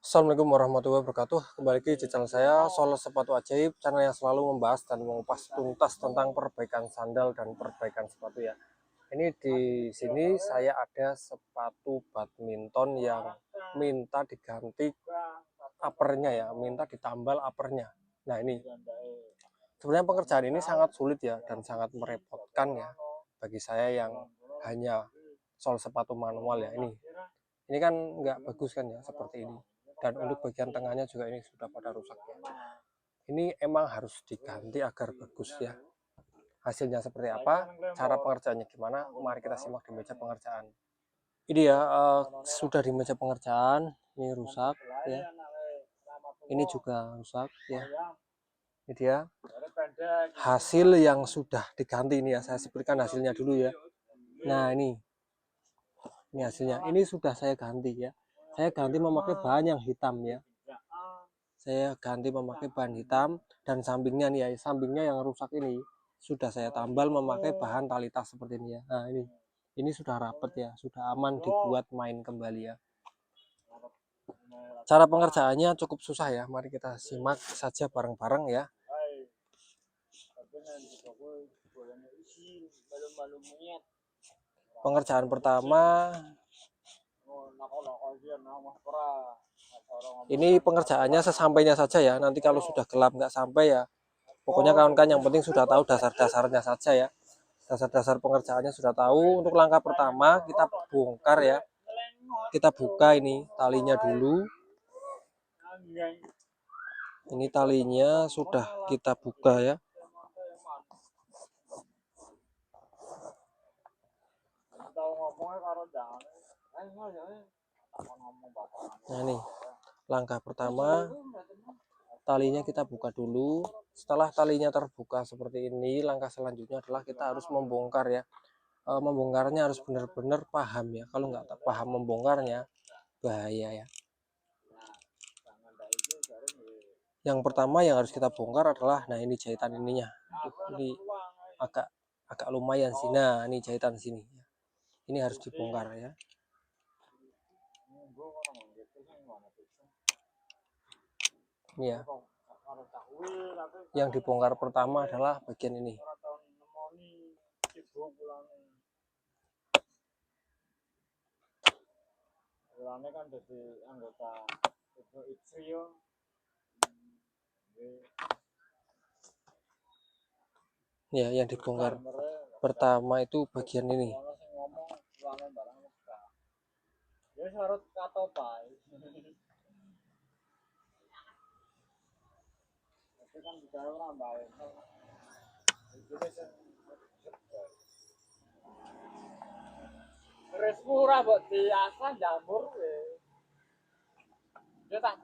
Assalamualaikum warahmatullahi wabarakatuh. Kembali lagi di channel saya, Solo Sepatu Ajaib, channel yang selalu membahas dan mengupas tuntas tentang perbaikan sandal dan perbaikan sepatu ya. Ini di sini saya ada sepatu badminton yang minta diganti uppernya ya, minta ditambal uppernya. Nah ini sebenarnya pekerjaan ini sangat sulit ya dan sangat merepotkan ya bagi saya yang hanya sol sepatu manual ya. Ini kan nggak bagus kan ya seperti ini. Dan untuk bagian tengahnya juga ini sudah pada rusak ya. Ini emang harus diganti agar bagus ya. Hasilnya seperti apa, cara pengerjaannya gimana, mari kita simak di meja pengerjaan. Ini ya sudah di meja pengerjaan, ini rusak ya. Ini juga rusak ya. Ini dia hasil yang sudah diganti ini ya. Saya sebutkan hasilnya dulu ya. Nah ini hasilnya. Ini sudah saya ganti ya. Saya ganti memakai bahan yang hitam ya. Saya ganti memakai bahan hitam dan sampingnya nih ya, sampingnya yang rusak ini sudah saya tambal memakai bahan tali tas seperti ini ya. Nah ini sudah rapet ya, sudah aman dibuat main kembali ya. Cara pengerjaannya cukup susah ya, mari kita simak saja bareng-bareng ya. Pengerjaan pertama ini pengerjaannya sesampainya saja ya, nanti kalau sudah gelap nggak sampai ya, pokoknya kawan-kawan yang penting sudah tahu dasar-dasarnya saja ya, dasar-dasar pengerjaannya sudah tahu. Untuk langkah pertama kita bongkar ya, kita buka ini talinya dulu. Ini talinya sudah kita buka ya. Nah ini langkah pertama, talinya kita buka dulu. Setelah talinya terbuka seperti ini, langkah selanjutnya adalah kita harus membongkar ya. Membongkarnya harus benar-benar paham ya, kalau nggak paham membongkarnya bahaya ya. Yang pertama yang harus kita bongkar adalah, nah ini jahitan ininya. Ini agak lumayan sih. Nah ini jahitan sini, ini harus dibongkar ya. Ini ya, yang dibongkar pertama adalah bagian ini. Kan dari anggota ya, yang dibongkar pertama itu bagian ini. Terus murah buat diasah jamur dia tak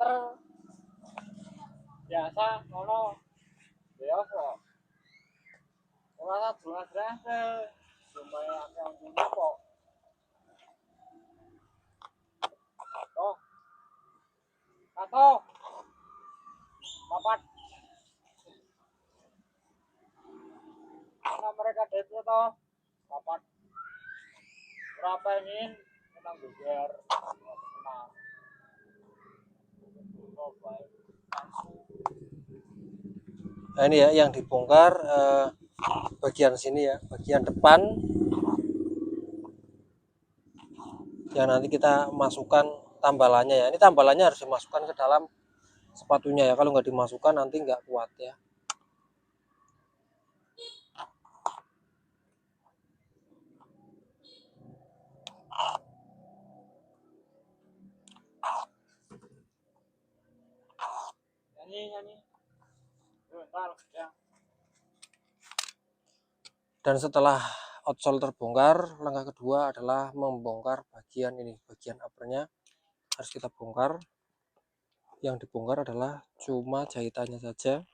biasa ngono dia kok ora jelas-jelas lumayan yang punya kok atau papat karena mereka itu toh papat berapa ingin menang geger menang. Nah ini ya yang dibongkar bagian sini ya, bagian depan yang nanti kita masukkan tambalannya ya. Ini tambalannya harus dimasukkan ke dalam sepatunya ya, kalau nggak dimasukkan nanti nggak kuat ya. Dan setelah outsole terbongkar, langkah kedua adalah membongkar bagian ini, bagian uppernya harus kita bongkar. Yang dibongkar adalah cuma jahitannya saja,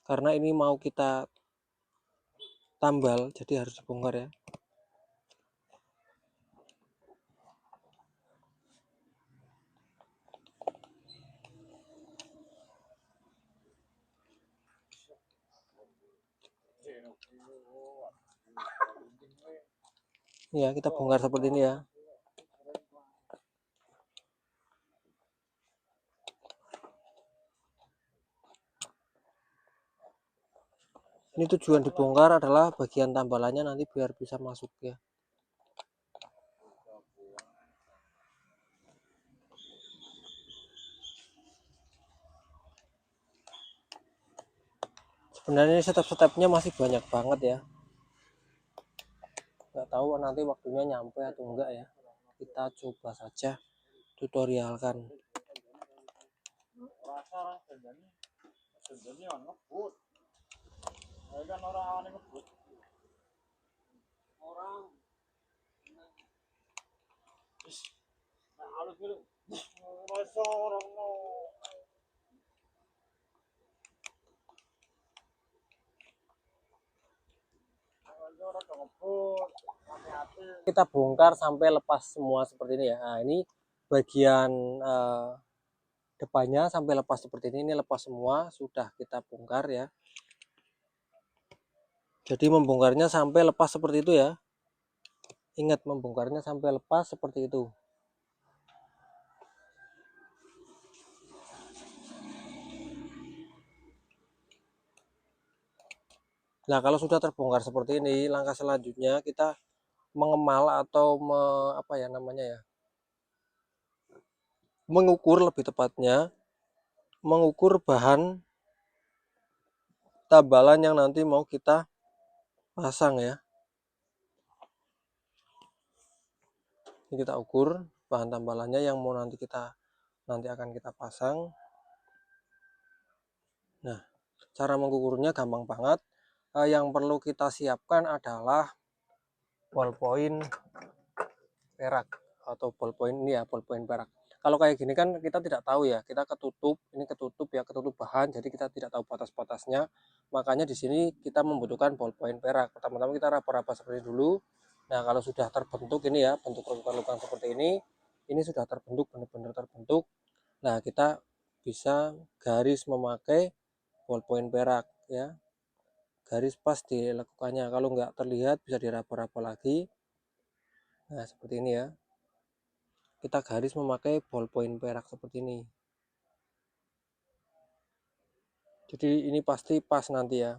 karena ini mau kita tambal jadi harus dibongkar ya. Ya kita bongkar seperti ini ya. Ini tujuan dibongkar adalah bagian tambalannya nanti biar bisa masuk ya. Sebenarnya step-stepnya masih banyak banget ya. Nggak tahu nanti waktunya nyampe atau enggak ya. Kita coba saja tutorialkan. Kita bongkar sampai lepas semua seperti ini ya. Nah, ini bagian depannya sampai lepas seperti ini lepas semua, sudah kita bongkar ya. Jadi membongkarnya sampai lepas seperti itu ya. Ingat, membongkarnya sampai lepas seperti itu. Nah, kalau sudah terbongkar seperti ini, langkah selanjutnya kita mengemal atau apa ya namanya ya, mengukur, lebih tepatnya mengukur bahan tambalan yang nanti mau kita pasang ya. Ini kita ukur bahan tambalannya yang mau nanti akan kita pasang. Nah, cara mengukurnya gampang banget. Yang perlu kita siapkan adalah ballpoint perak atau ballpoint ini ya, ballpoint perak. Kalau kayak gini kan kita tidak tahu ya, kita ketutup, ini ketutup ya, ketutup bahan, jadi kita tidak tahu batas-batasnya. Makanya di sini kita membutuhkan ballpoint perak. Pertama-tama kita raba-raba seperti dulu. Nah, kalau sudah terbentuk ini ya, bentuk lubang-lubang seperti ini sudah terbentuk, benar-benar terbentuk. Nah, kita bisa garis memakai ballpoint perak ya. Garis pas dilekukannya, kalau nggak terlihat bisa diraba-raba lagi. Nah, seperti ini ya. Kita garis memakai ballpoint perak seperti ini. Jadi ini pasti pas nanti ya.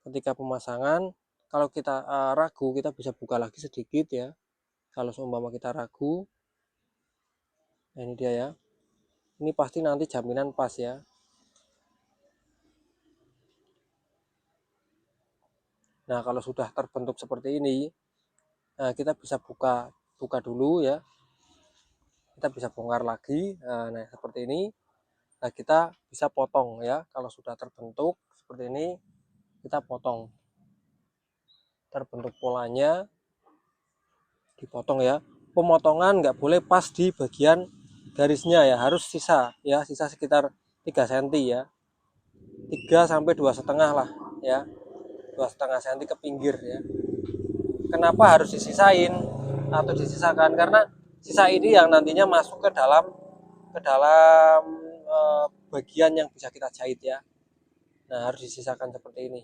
Ketika pemasangan, kalau kita ragu, kita bisa buka lagi sedikit ya. Kalau seumpama kita ragu, nah ini dia ya. Ini pasti nanti jaminan pas ya. Nah, kalau sudah terbentuk seperti ini, nah kita bisa buka dulu ya. Kita bisa bongkar lagi. Nah, seperti ini. Nah, kita bisa potong ya. Kalau sudah terbentuk seperti ini, kita potong. Terbentuk polanya, dipotong ya. Pemotongan nggak boleh pas di bagian garisnya ya, harus sisa ya, sisa sekitar 3 cm ya. 3 sampai 2,5 lah ya. 2,5 cm ke pinggir ya. Kenapa harus disisain atau disisakan? Karena sisa ini yang nantinya masuk ke dalam bagian yang bisa kita jahit ya. Nah, harus disisakan seperti ini.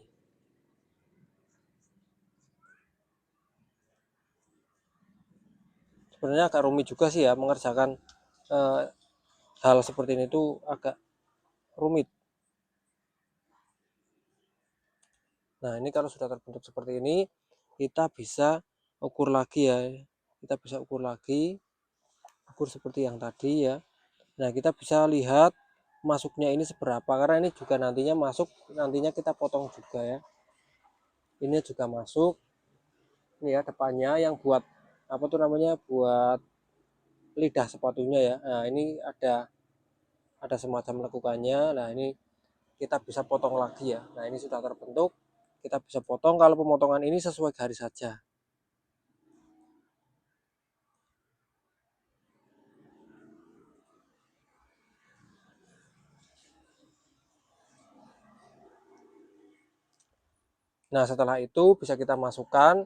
Sebenarnya agak rumit juga sih ya mengerjakan hal seperti ini tuh agak rumit. Nah, ini kalau sudah terbentuk seperti ini, kita bisa ukur lagi ya. Kita bisa ukur lagi, ukur seperti yang tadi ya. Nah, kita bisa lihat masuknya ini seberapa, karena ini juga nantinya masuk, nantinya kita potong juga ya. Ini juga masuk. Ini ya depannya yang buat apa tuh namanya, buat lidah sepatunya ya. Nah, ini ada semacam lekukannya. Nah, ini kita bisa potong lagi ya. Nah, ini sudah terbentuk, kita bisa potong. Kalau pemotongan ini sesuai garis saja. Nah, setelah itu bisa kita masukkan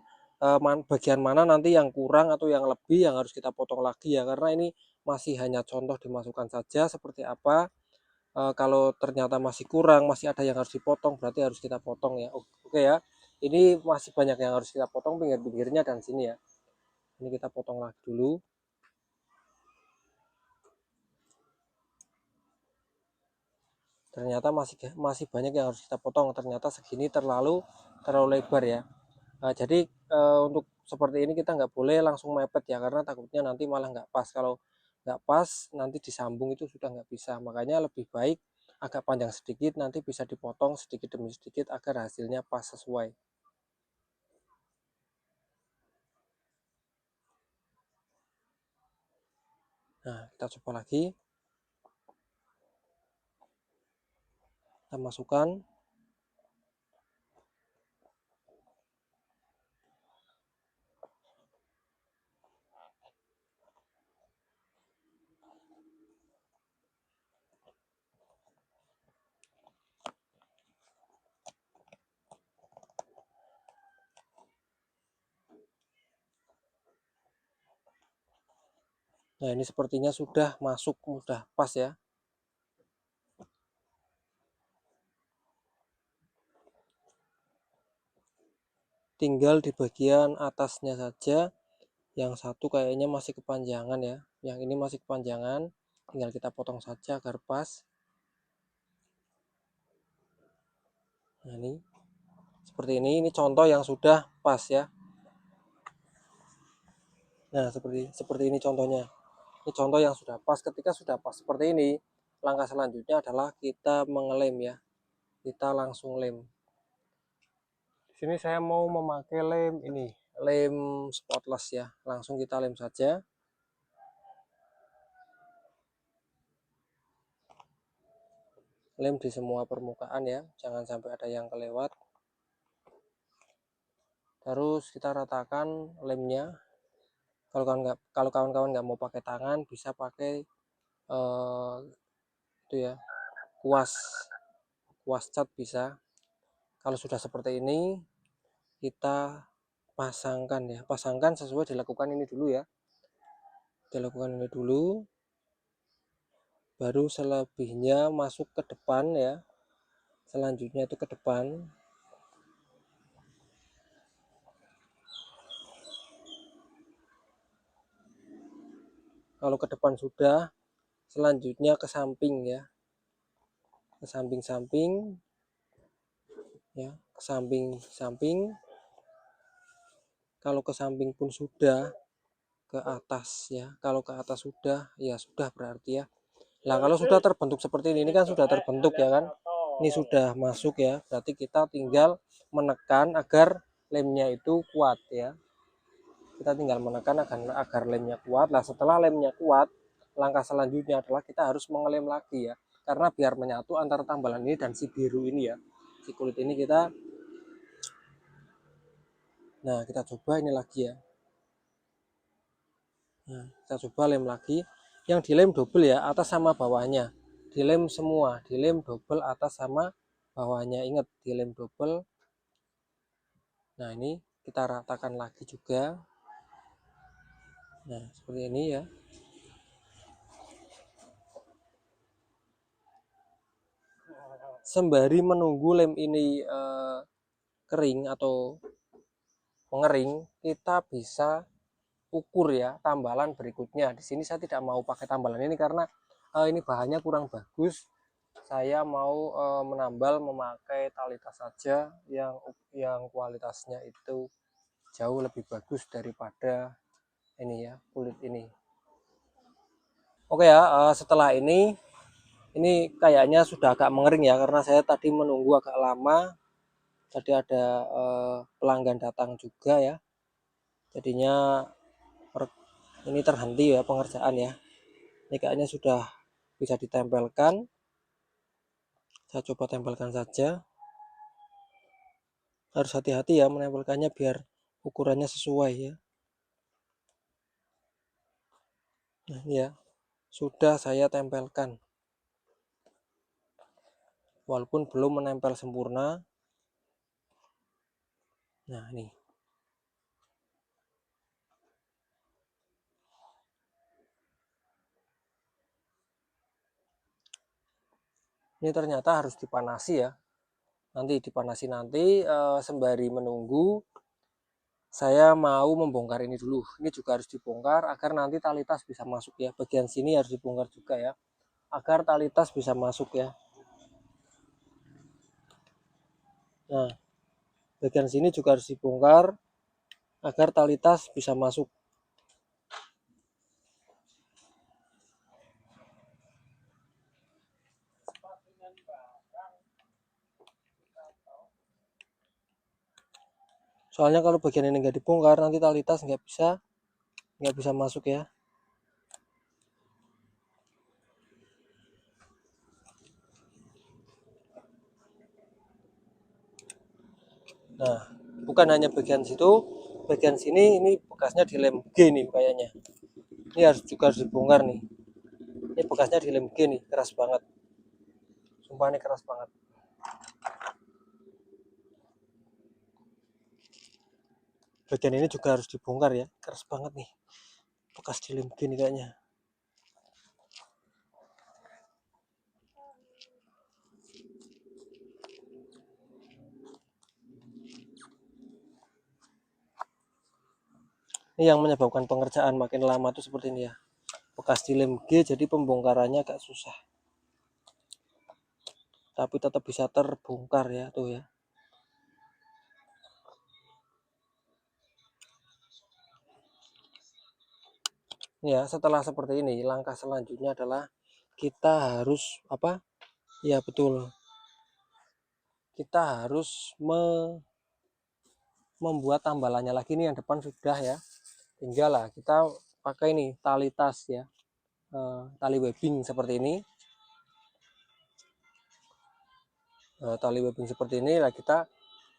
bagian mana nanti yang kurang atau yang lebih yang harus kita potong lagi ya, karena ini masih hanya contoh dimasukkan saja seperti apa. Kalau ternyata masih kurang, masih ada yang harus dipotong, berarti harus kita potong ya. Oke ya, ini masih banyak yang harus kita potong, pinggir-pinggirnya dan sini ya. Ini kita potong lagi dulu. ternyata masih banyak yang harus kita potong. Ternyata segini terlalu lebar ya. Jadi untuk seperti ini kita nggak boleh langsung mepet ya, karena takutnya nanti malah nggak pas. Kalau nggak pas nanti disambung itu sudah nggak bisa. Makanya lebih baik agak panjang sedikit, nanti bisa dipotong sedikit demi sedikit agar hasilnya pas sesuai. Nah, kita coba lagi. Kita masukkan. Nah, ini sepertinya sudah masuk, sudah pas ya. Tinggal di bagian atasnya saja, yang satu kayaknya masih kepanjangan ya. Yang ini masih kepanjangan, tinggal kita potong saja agar pas. Nah, ini seperti ini contoh yang sudah pas ya. Nah, seperti ini contohnya. Ini contoh yang sudah pas. Ketika sudah pas seperti ini, langkah selanjutnya adalah kita mengelem ya. Kita langsung lem. Di sini saya mau memakai lem ini, lem spotless ya. Langsung kita lem saja. Lem di semua permukaan ya, jangan sampai ada yang kelewat. Terus kita ratakan lemnya. Kalau kawan-kawan nggak mau pakai tangan, bisa pakai itu ya, kuas cat bisa. Kalau sudah seperti ini, kita pasangkan ya. Pasangkan sesuai dilakukan ini dulu ya. Dilakukan ini dulu, baru selebihnya masuk ke depan ya. Selanjutnya itu ke depan. Kalau ke depan sudah, selanjutnya ke samping ya. Ke samping-samping ya, ke samping-samping. Kalau ke samping pun sudah, ke atas ya. Kalau ke atas sudah, ya sudah berarti ya. Nah, kalau sudah terbentuk seperti ini kan sudah terbentuk ya kan. Ini sudah masuk ya. Berarti kita tinggal menekan agar lemnya itu kuat ya. Kita tinggal menekan agar lemnya kuat. Nah, setelah lemnya kuat, langkah selanjutnya adalah kita harus mengelem lagi ya. Karena biar menyatu antara tambalan ini dan si biru ini ya. Si kulit ini kita, nah kita coba ini lagi ya. Nah, kita coba lem lagi. Yang dilem double ya, atas sama bawahnya. Dilem semua, dilem double atas sama bawahnya. Ingat, dilem double. Nah, ini kita ratakan lagi juga. Nah, seperti ini ya. Sembari menunggu lem ini kering atau mengering, kita bisa ukur ya tambalan berikutnya. Di sini saya tidak mau pakai tambalan ini karena ini bahannya kurang bagus. Saya mau menambal memakai tali tas saja yang kualitasnya itu jauh lebih bagus daripada ini ya, kulit ini. Oke ya, setelah ini kayaknya sudah agak mengering ya, karena saya tadi menunggu agak lama. Tadi ada pelanggan datang juga ya, jadinya ini terhenti ya pengerjaan ya. Ini kayaknya sudah bisa ditempelkan. Saya coba tempelkan saja. Harus hati-hati ya menempelkannya biar ukurannya sesuai ya. Nah, ini ya, sudah saya tempelkan. Walaupun belum menempel sempurna. Nah, ini. Ini ternyata harus dipanasi ya. Nanti dipanasi sembari menunggu saya mau membongkar ini dulu. Ini juga harus dibongkar agar nanti tali tas bisa masuk ya. Bagian sini harus dibongkar juga ya, agar tali tas bisa masuk ya. Nah, bagian sini juga harus dibongkar agar tali tas bisa masuk. Soalnya kalau bagian ini nggak dibongkar, nanti tali tas nggak bisa masuk ya. Nah, bukan hanya bagian situ, bagian sini ini bekasnya di lem G nih kayaknya. Ini harus dibongkar nih. Ini bekasnya di lem G nih, keras banget. Sumpah ini keras banget. Bagian ini juga harus dibongkar ya, keras banget nih. Bekas di lem G nih kayaknya. Ini yang menyebabkan pengerjaan makin lama tuh seperti ini ya. Bekas di lem G jadi pembongkarannya agak susah. Tapi tetap bisa terbongkar ya tuh ya. Ya, setelah seperti ini, langkah selanjutnya adalah kita harus apa? Ya betul. Kita harus membuat tambalannya lagi nih, yang depan sudah ya. Tinggal lah kita pakai nih tali tas ya. Tali webbing seperti ini. Tali webbing seperti ini lah kita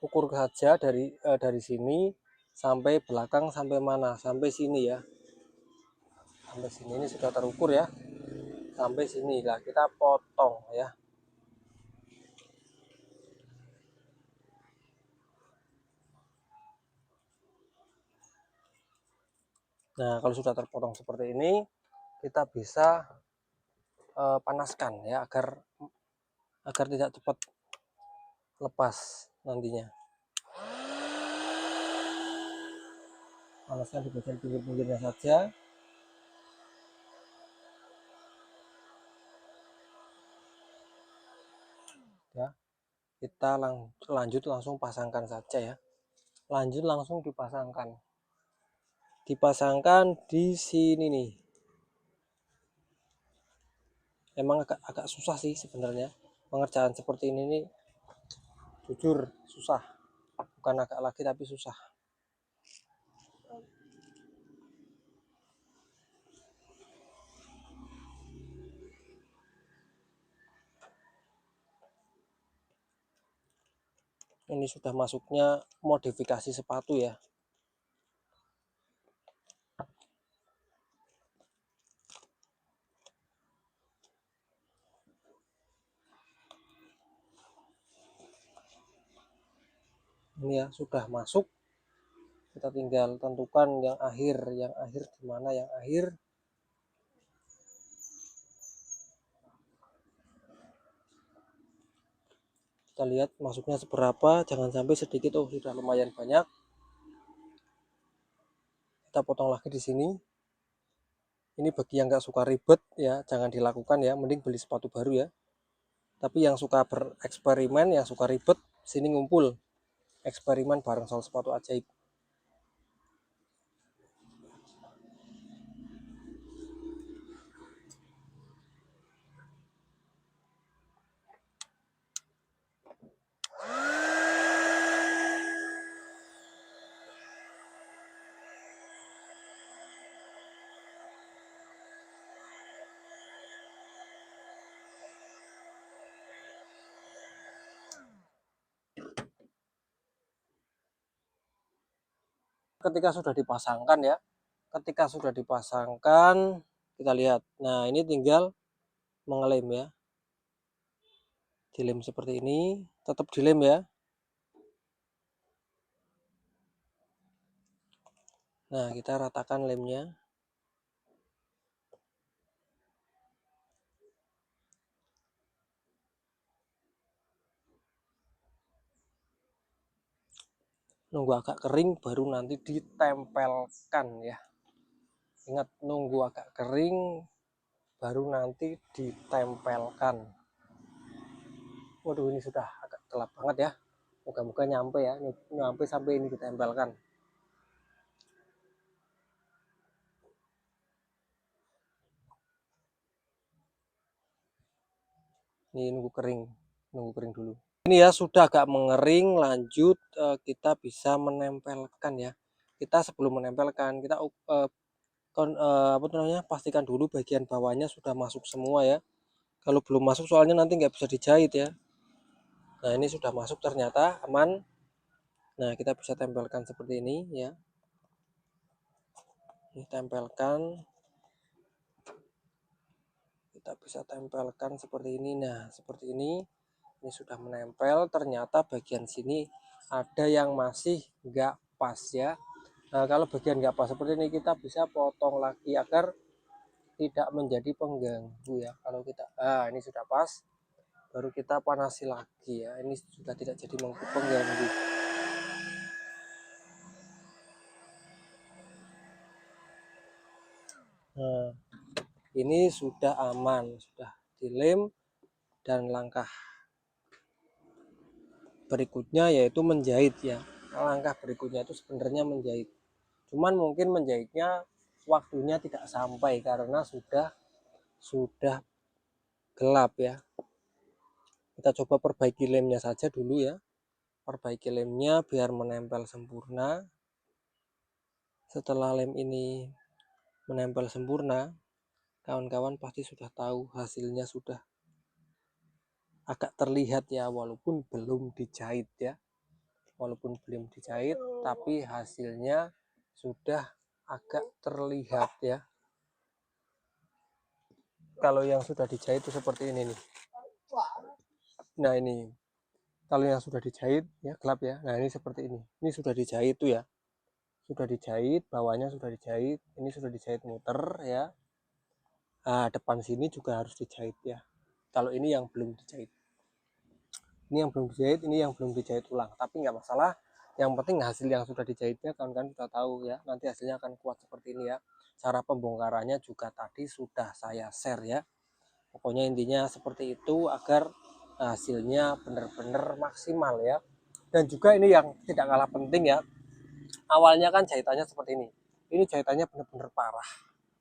ukur saja dari sini sampai belakang, sampai mana? Sampai sini ya. Sampai sini ini sudah terukur ya. Sampai sini lah kita potong ya. Nah, kalau sudah terpotong seperti ini, kita bisa panaskan ya agar tidak cepat lepas nantinya. Panaskan di bagian pinggir-pinggirnya saja. Ya, kita lanjut langsung pasangkan saja ya. Lanjut langsung dipasangkan di sini nih. Emang agak susah sih sebenarnya pengerjaan seperti ini nih, jujur susah, bukan agak lagi tapi susah. Ini sudah masuknya modifikasi sepatu ya. Ini ya sudah masuk, kita tinggal tentukan yang akhir di mana yang akhir. Kita lihat masuknya seberapa, jangan sampai sedikit. Oh, sudah lumayan banyak. Kita potong lagi di sini. Ini bagi yang nggak suka ribet ya, jangan dilakukan ya, mending beli sepatu baru ya. Tapi yang suka bereksperimen, yang suka ribet, sini ngumpul eksperimen bareng soal sepatu ajaib. Ketika sudah dipasangkan ya, kita lihat. Nah, ini tinggal mengelem ya, dilem seperti ini, tetap dilem ya. Nah, kita ratakan lemnya. Nunggu agak kering baru nanti ditempelkan ya. Ingat, nunggu agak kering baru nanti ditempelkan. Waduh, ini sudah agak gelap banget ya. Moga-moga nyampe ya, nyampe sampai ini ditempelkan. Ini nunggu kering dulu. Ini ya sudah agak mengering, lanjut kita bisa menempelkan ya. Kita sebelum menempelkan kita apa namanya, pastikan dulu bagian bawahnya sudah masuk semua ya. Kalau belum masuk soalnya nanti nggak bisa dijahit ya. Nah ini sudah masuk ternyata aman. Nah kita bisa tempelkan seperti ini ya. Ini tempelkan. Kita bisa tempelkan seperti ini. Nah seperti ini sudah menempel. Ternyata bagian sini ada yang masih nggak pas ya. Nah kalau bagian nggak pas seperti ini kita bisa potong lagi agar tidak menjadi pengganggu ya. Kalau kita ini sudah pas, baru kita panasi lagi ya. Ini sudah tidak jadi pengganggu. Nah ini sudah aman, sudah dilem. Dan langkah berikutnya yaitu menjahit ya. Langkah berikutnya itu sebenarnya menjahit, cuman mungkin menjahitnya waktunya tidak sampai karena sudah gelap ya. Kita coba perbaiki lemnya saja dulu ya, perbaiki lemnya biar menempel sempurna. Setelah lem ini menempel sempurna, kawan-kawan pasti sudah tahu hasilnya sudah agak terlihat ya, walaupun belum dijahit ya. Walaupun belum dijahit tapi hasilnya sudah agak terlihat ya. Kalau yang sudah dijahit itu seperti ini nih. Nah ini kalau yang sudah dijahit ya gelap ya. Nah ini seperti ini sudah dijahit tuh ya, sudah dijahit, bawahnya sudah dijahit, ini sudah dijahit muter ya. Nah depan sini juga harus dijahit ya. Kalau ini yang belum dijahit, ini yang belum dijahit, ini yang belum dijahit ulang, tapi nggak masalah. Yang penting hasil yang sudah dijahitnya kawan-kawan sudah tahu ya, nanti hasilnya akan kuat seperti ini ya. Cara pembongkarannya juga tadi sudah saya share ya. Pokoknya intinya seperti itu agar hasilnya benar-benar maksimal ya. Dan juga ini yang tidak kalah penting ya, awalnya kan jahitannya seperti ini jahitannya benar-benar parah.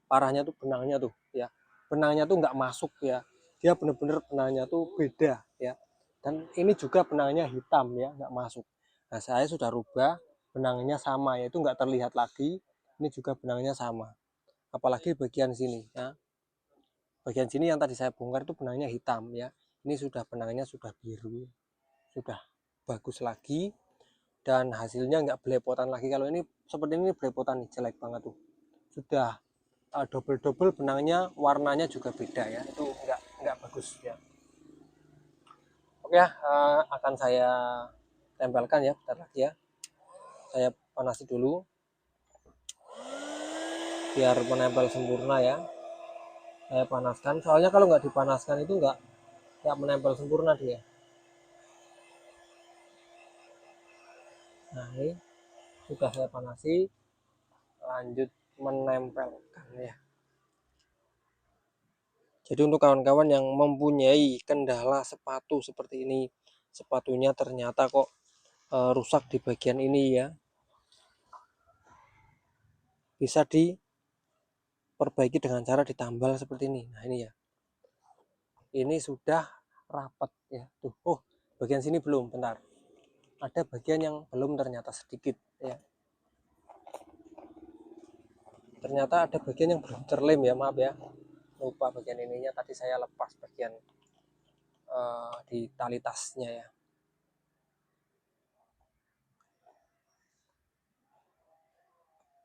Parahnya tuh benangnya tuh ya, benangnya tuh nggak masuk ya, dia benar-benar benangnya tuh beda ya. Dan ini juga benangnya hitam ya, nggak masuk. Nah saya sudah rubah benangnya sama ya, itu nggak terlihat lagi. Ini juga benangnya sama, apalagi bagian sini ya. Bagian sini yang tadi saya bongkar itu benangnya hitam ya, ini sudah benangnya sudah biru, sudah bagus lagi. Dan hasilnya nggak belepotan lagi. Kalau ini seperti ini belepotan nih, jelek banget tuh. Sudah double benangnya, warnanya juga beda ya, itu nggak bagus ya. Oke ya, akan saya tempelkan ya, bentar lagi ya. Saya panasi dulu biar menempel sempurna ya. Saya panaskan, soalnya kalau nggak dipanaskan itu nggak menempel sempurna dia. Nah ini sudah saya panasi, lanjut menempelkan ya. Jadi untuk kawan-kawan yang mempunyai kendala sepatu seperti ini, sepatunya ternyata kok rusak di bagian ini ya, bisa diperbaiki dengan cara ditambal seperti ini. Nah ini ya, ini sudah rapat ya tuh. Oh bagian sini belum, bentar, ada bagian yang belum ternyata sedikit ya, ternyata ada bagian yang belum terlem ya, maaf ya, lupa bagian ininya tadi saya lepas bagian di tali tasnya ya.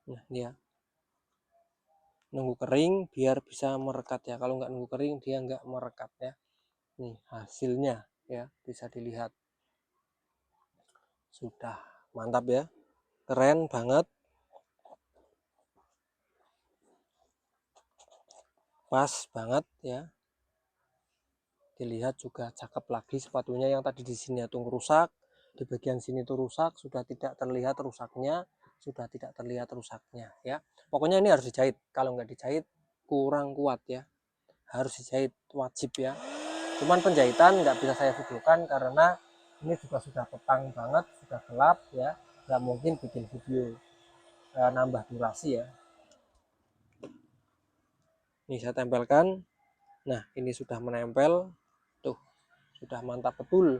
Nah ini ya, nunggu kering biar bisa merekat ya, kalau nggak nunggu kering dia nggak merekat ya. Nih hasilnya ya, bisa dilihat sudah mantap ya, keren banget, pas banget ya. Dilihat juga cakep lagi sepatunya. Yang tadi di sini tuh rusak, di bagian sini tuh rusak, sudah tidak terlihat rusaknya, sudah tidak terlihat rusaknya ya. Pokoknya ini harus dijahit, kalau nggak dijahit kurang kuat ya, harus dijahit wajib ya. Cuman penjahitan nggak bisa saya videokan karena Ini juga sudah petang banget, sudah gelap ya, nggak mungkin bikin video nambah durasi ya. Ini saya tempelkan. Nah, ini sudah menempel. Tuh, sudah mantap betul.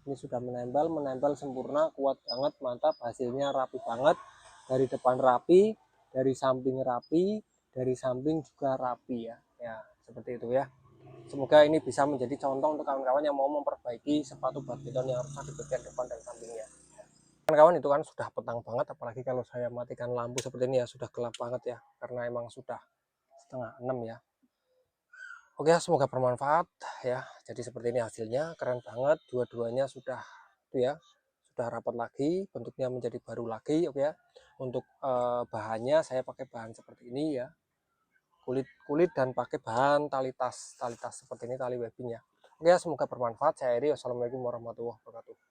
Ini sudah menempel sempurna, kuat banget, mantap. Hasilnya rapi banget. Dari depan rapi, dari samping rapi, dari samping juga rapi ya. Ya, seperti itu ya. Semoga ini bisa menjadi contoh untuk kawan-kawan yang mau memperbaiki sepatu badminton yang rusak di bagian depan dan sampingnya. Kawan-kawan, itu kan sudah petang banget, apalagi kalau saya matikan lampu seperti ini ya, sudah gelap banget ya, karena emang sudah setengah 6 ya. Oke, semoga bermanfaat ya. Jadi seperti ini hasilnya, keren banget. Dua-duanya sudah itu ya, sudah rapat lagi, bentuknya menjadi baru lagi. Oke ya. Untuk bahannya saya pakai bahan seperti ini ya, kulit dan pakai bahan tali tas seperti ini, tali webbing ya. Oke, semoga bermanfaat. Saya Eri, wassalamualaikum warahmatullahi wabarakatuh.